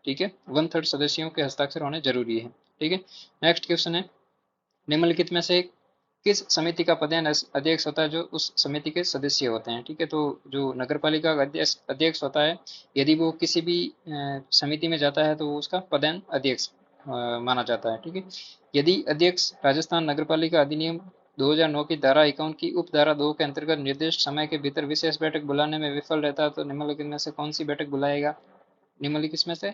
S1: ठीक है, 1/3 सदस्यों के हस्ताक्षर होने जरूरी है, ठीक है। नेक्स्ट क्वेश्चन है, निम्नलिखित में से किस समिति का पदेन अध्यक्ष होता है जो उस समिति के सदस्य होते हैं? ठीक है, तो जो नगरपालिका का अध्यक्ष होता है, यदि वो किसी भी समिति में जाता है तो वो उसका पदेन अध्यक्ष माना जाता है, ठीक है। यदि अध्यक्ष राजस्थान नगरपालिका अधिनियम 2009 की धारा 51 की उप धारा 2 के अंतर्गत निर्दिष्ट समय के भीतर विशेष बैठक बुलाने में विफल रहता है तो निम्नलिखित में से कौन सी बैठक बुलाएगा? निम्नलिखित में से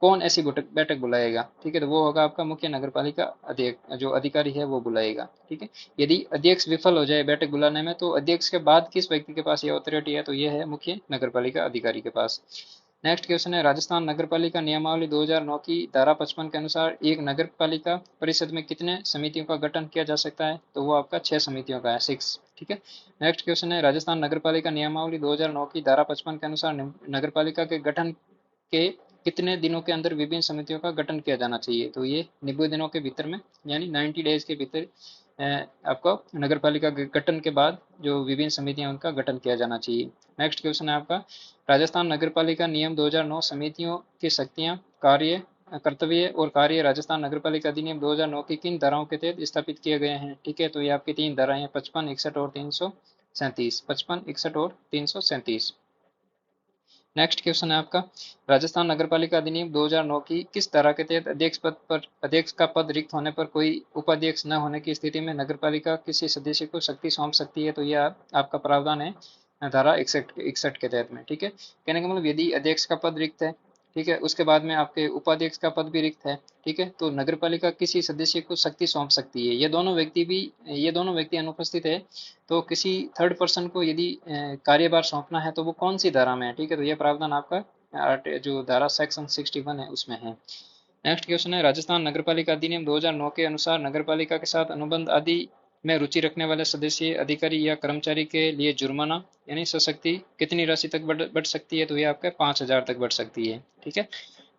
S1: कौन ऐसी बैठक बैठक बुलाएगा, ठीक है, तो वो होगा आपका मुख्य नगर पालिका अध्यक्ष, जो अधिकारी है वो बुलाएगा, ठीक है। यदि अध्यक्ष विफल हो जाए बैठक बुलाने में, तो अध्यक्ष के बाद किस व्यक्ति के पास ये अथॉरिटी है, तो ये है मुख्य नगर पालिका अधिकारी के पास। नेक्स्ट क्वेश्चन है, राजस्थान नगर पालिका नियमावली 2009 की धारा 55 के अनुसार एक नगर पालिका परिषद में कितने समितियों का गठन किया जा सकता है, तो वो आपका 6 समितियों का है, 6, ठीक है। नेक्स्ट क्वेश्चन है, राजस्थान नगर पालिका नियमावली 2009 की धारा 55 के अनुसार नगर पालिका के गठन के कितने दिनों के अंदर विभिन्न समितियों का गठन किया जाना चाहिए, तो ये 90 दिनों के भीतर में, यानी 90 डेज के भीतर आपको नगर पालिका के गठन के बाद जो विभिन्न समितियां उनका गठन किया जाना चाहिए। नेक्स्ट क्वेश्चन है आपका, राजस्थान नगर पालिका नियम 2009 समितियों की शक्तियां, कार्य, कर्तव्य और कार्य राजस्थान नगर पालिका अधिनियम 2009 की किन धाराओं के तहत स्थापित किए गए हैं, ठीक है, तो ये आपकी 3 धाराएं हैं, 55, 61 और 337, 55, 61 और 337। नेक्स्ट क्वेश्चन है आपका, राजस्थान नगरपालिका अधिनियम 2009 की किस धारा के तहत अध्यक्ष का पद रिक्त होने पर कोई उपाध्यक्ष न होने की स्थिति में नगरपालिका किसी सदस्य को शक्ति सौंप सकती है, तो यह आपका प्रावधान है धारा 61 के तहत में, ठीक है। कहने का मतलब, यदि अध्यक्ष का पद रिक्त है, ठीक है, उसके बाद में आपके उपाध्यक्ष का पद भी रिक्त है, ठीक है, तो नगरपालिका किसी सदस्य को शक्ति सौंप सकती है। ये दोनों व्यक्ति अनुपस्थित है, तो किसी थर्ड पर्सन को यदि कार्यभार सौंपना है तो वो कौन सी धारा में है, ठीक है, तो ये प्रावधान आपका जो धारा सेक्शन 61 है उसमें है। नेक्स्ट क्वेश्चन है, राजस्थान नगरपालिका अधिनियम 2009 के अनुसार नगरपालिका के साथ अनुबंध आदि में रुचि रखने वाले सदस्य, अधिकारी या कर्मचारी के लिए जुर्माना यानी सशक्ति कितनी राशि तक बढ़ सकती है, तो ये आपका 5,000 तक बढ़ सकती है, ठीक है।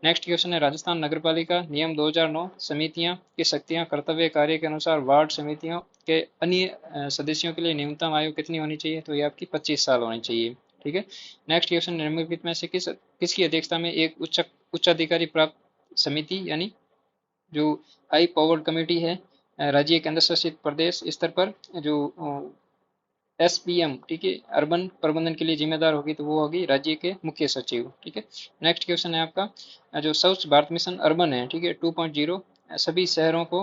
S1: नेक्स्ट क्वेश्चन है, राजस्थान नगरपालिका नियम 2009 समितियां की शक्तियां, कर्तव्य, कार्य के अनुसार वार्ड समितियों के अन्य सदस्यों के लिए न्यूनतम आयु कितनी होनी चाहिए, तो ये आपकी 25 साल होनी चाहिए, ठीक है। नेक्स्ट क्वेश्चन, निम्नलिखित में से किसकी अध्यक्षता में एक उच्चाधिकारी प्राप्त समिति, यानी जो हाई पावर्ड कमेटी है, राज्य केंद्र शासित प्रदेश स्तर पर जो SPM, ठीक है, अर्बन प्रबंधन के लिए जिम्मेदार होगी, तो वो होगी राज्य के मुख्य सचिव, ठीक है। नेक्स्ट क्वेश्चन है आपका, जो स्वच्छ भारत मिशन अर्बन है, ठीक है, 2.0 सभी शहरों को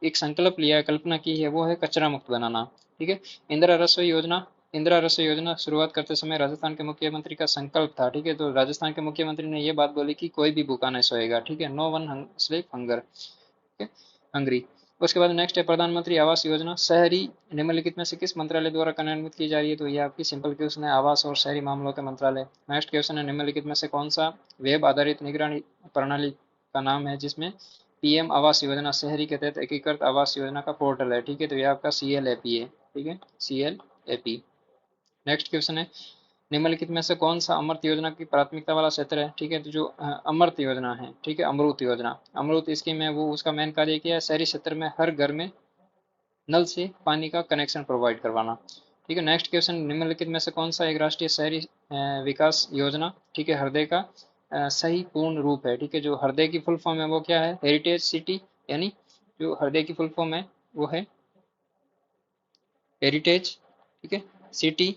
S1: एक संकल्प लिया है, कल्पना की है, वो है कचरा मुक्त बनाना, ठीक है। इंदिरा रसोई योजना शुरुआत करते समय राजस्थान के मुख्यमंत्री का संकल्प था, ठीक है, तो राजस्थान के मुख्यमंत्री ने ये बात बोली कि कोई भी भूखा नहीं सोएगा, ठीक है, no one sleep hunger, hungry. उसके बाद नेक्स्ट है, प्रधानमंत्री आवास योजना शहरी निम्नलिखित में से किस मंत्रालय द्वारा कार्यान्वित की जा रही है, तो ये आपकी सिंपल क्वेश्चन है, आवास और शहरी मामलों के मंत्रालय। नेक्स्ट क्वेश्चन है, निम्नलिखित में से कौन सा वेब आधारित निगरानी प्रणाली का नाम है जिसमें PM आवास योजना शहरी के तहत एकीकृत आवास योजना का पोर्टल है, ठीक है, तो ये आपका CLAP है, ठीक है, CLAP। नेक्स्ट क्वेश्चन है, निम्नलिखित में से कौन सा अमृत योजना की प्राथमिकता वाला क्षेत्र है, ठीक है, तो जो अमृत योजना है, ठीक है, अमृत योजना, अमृत स्कीम है, वो उसका मेन कार्य क्या है, शहरी क्षेत्र में हर घर में नल से पानी का कनेक्शन प्रोवाइड करवाना, ठीक है। नेक्स्ट क्वेश्चन, निम्नलिखित में से कौन सा एक राष्ट्रीय शहरी विकास योजना, ठीक है, हृदय का सही पूर्ण रूप है, ठीक है, जो हृदय की फुल फॉर्म है वो क्या है, हेरिटेज सिटी, यानी जो हृदय की फुल फॉर्म है वो है हेरिटेज, ठीक है, सिटी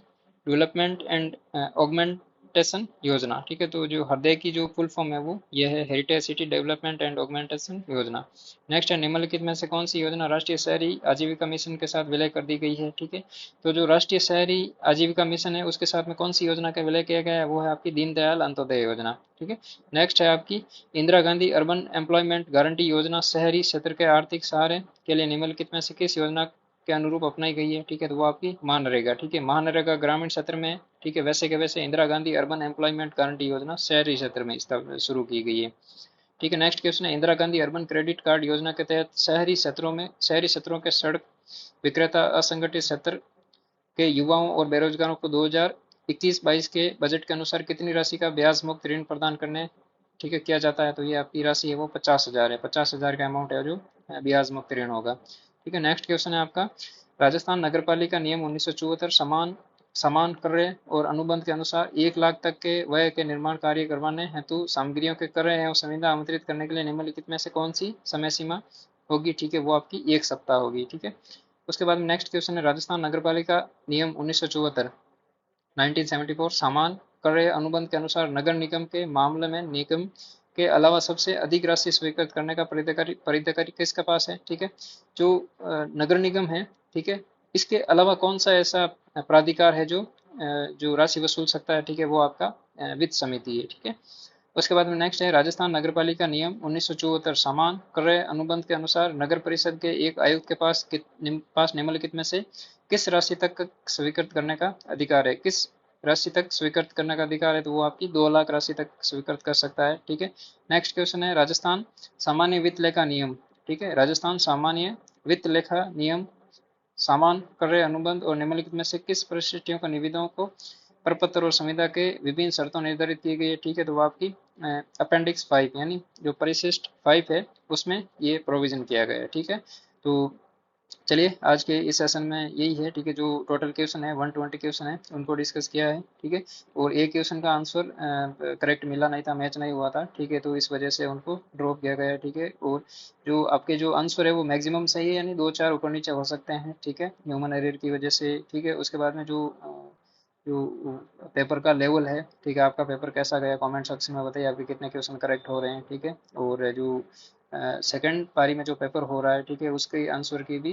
S1: डेवलपमेंट एंड ऑगमेंटेशन योजना, ठीक है, तो जो हृदय की जो फुल फॉर्म है वो ये है heritage city development and augmentation योजना। नेक्स्ट है, निम्नलिखित में से कौन सी योजना राष्ट्रीय शहरी आजीविका मिशन के साथ विलय कर दी गई है, ठीक है, तो जो राष्ट्रीय शहरी आजीविका मिशन है उसके साथ में कौन सी योजना का विलय किया गया है, वो है आपकी दीनदयाल अंत्योदय योजना, ठीक है। नेक्स्ट है आपकी Indira Gandhi urban employment guarantee योजना शहरी क्षेत्र के आर्थिक सहारे के लिए निम्नलिखित में से किस योजना के अनुरूप अपनाई गई है, ठीक है, तो वो आपकी महानरेगा, ठीक है, महानरेगा ग्रामीण क्षेत्र में, ठीक है, वैसे के वैसे Indira Gandhi urban employment guarantee योजना शहरी क्षेत्र में शुरू की गई है, ठीक है। नेक्स्ट क्वेश्चन है, Indira Gandhi urban credit card योजना के तहत शहरी क्षेत्रों के सड़क विक्रेता असंगठित क्षेत्र के युवाओं और बेरोजगारों को 2021-22 के बजट के अनुसार कितनी राशि का ब्याज मुक्त ऋण प्रदान करने, ठीक है, किया जाता है, तो ये आपकी राशि है वो 50,000 है, 50,000 का अमाउंट है जो ब्याज मुक्त ऋण होगा, ठीक है। नेक्स्ट क्वेश्चन है आपका, राजस्थान नगरपालिका नियम 1974 समान समान क्रय और अनुबंध के अनुसार 1 लाख तक के व्यय के निर्माण कार्य करवाने हेतु सामग्रियों के क्रय एवं संविदा आमंत्रित करने के लिए निम्नलिखित में से कौन सी समय सीमा होगी, ठीक है, वो आपकी 1 सप्ताह होगी, ठीक है। उसके बाद नेक्स्ट क्वेश्चन है, राजस्थान नगरपालिका नियम 1974 1974 समान क्रय अनुबंध के अनुसार नगर निगम के मामले में निगम के अलावा सबसे अधिक राशि स्वीकृत करने का प्राधिकारी किसके पास है, ठीक है, जो नगर निगम है, ठीक है, इसके अलावा कौन सा ऐसा प्राधिकार है जो राशि वसूल सकता है, ठीक है, वो आपका वित्त समिति है, ठीक है। उसके बाद में नेक्स्ट है राजस्थान नगरपालिका नियम 1974 समान क्रय अनुबंध के अनुसार नगर परिषद के एक आयुक्त के पास निम्नलिखित में से किस राशि तक स्वीकृत करने का अधिकार है, किस राशि तक स्वीकृत करने का अधिकार है, तो वो आपकी 2 लाख राशि तक स्वीकृत कर सकता है। ठीक है। नेक्स्ट क्वेश्चन है राजस्थान सामान्य वित्त लेखा नियम। ठीक है, राजस्थान सामान्य वित्त लेखा नियम सामान क्रय अनुबंध और निम्नलिखित में से किस परिशिष्टियों का निविदाओं को प्रपत्र और संविदा के विभिन्न शर्तों निर्धारित की गई है। ठीक है, तो वो आपकी अपेंडिक्स 5 यानी जो परिशिष्ट 5 है उसमें ये प्रोविजन किया गया है। ठीक है, तो चलिए आज के इस सेशन में यही है। ठीक है, जो टोटल क्वेश्चन है 120 क्वेश्चन है उनको डिस्कस किया है। ठीक है, और एक क्वेश्चन का आंसर करेक्ट मिला नहीं था, मैच नहीं हुआ था। ठीक है, तो इस वजह से उनको ड्रॉप किया गया है। ठीक है, और जो आपके जो आंसर है वो मैक्सिमम सही है, यानी 2-4 ऊपर नीचे हो सकते हैं। ठीक है, ह्यूमन एरर की वजह से। ठीक है, उसके बाद में जो पेपर का लेवल है, ठीक है, आपका पेपर कैसा गया कमेंट सेक्शन में बताइए, आपके कितने क्वेश्चन करेक्ट हो रहे हैं। ठीक है, और जो सेकंड पारी में जो पेपर हो रहा है, ठीक है, उसके आंसर की भी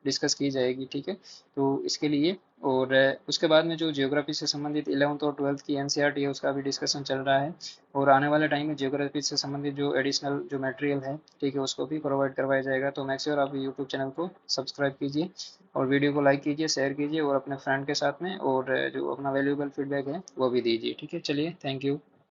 S1: डिस्कस की जाएगी। ठीक है, तो इसके लिए और उसके बाद में जो ज्योग्राफी से संबंधित 11th और 12th की एनसीईआरटी है उसका भी डिस्कशन चल रहा है। और आने वाले टाइम में ज्योग्राफी से संबंधित जो एडिशनल जो मटेरियल है, ठीक है, उसको भी प्रोवाइड करवाया जाएगा। तो मेक श्योर आप यूट्यूब चैनल को सब्सक्राइब कीजिए और वीडियो को लाइक कीजिए, शेयर कीजिए और अपने फ्रेंड के साथ में, और जो अपना वैल्यूएबल फीडबैक है वो भी दीजिए। ठीक है, चलिए, थैंक यू।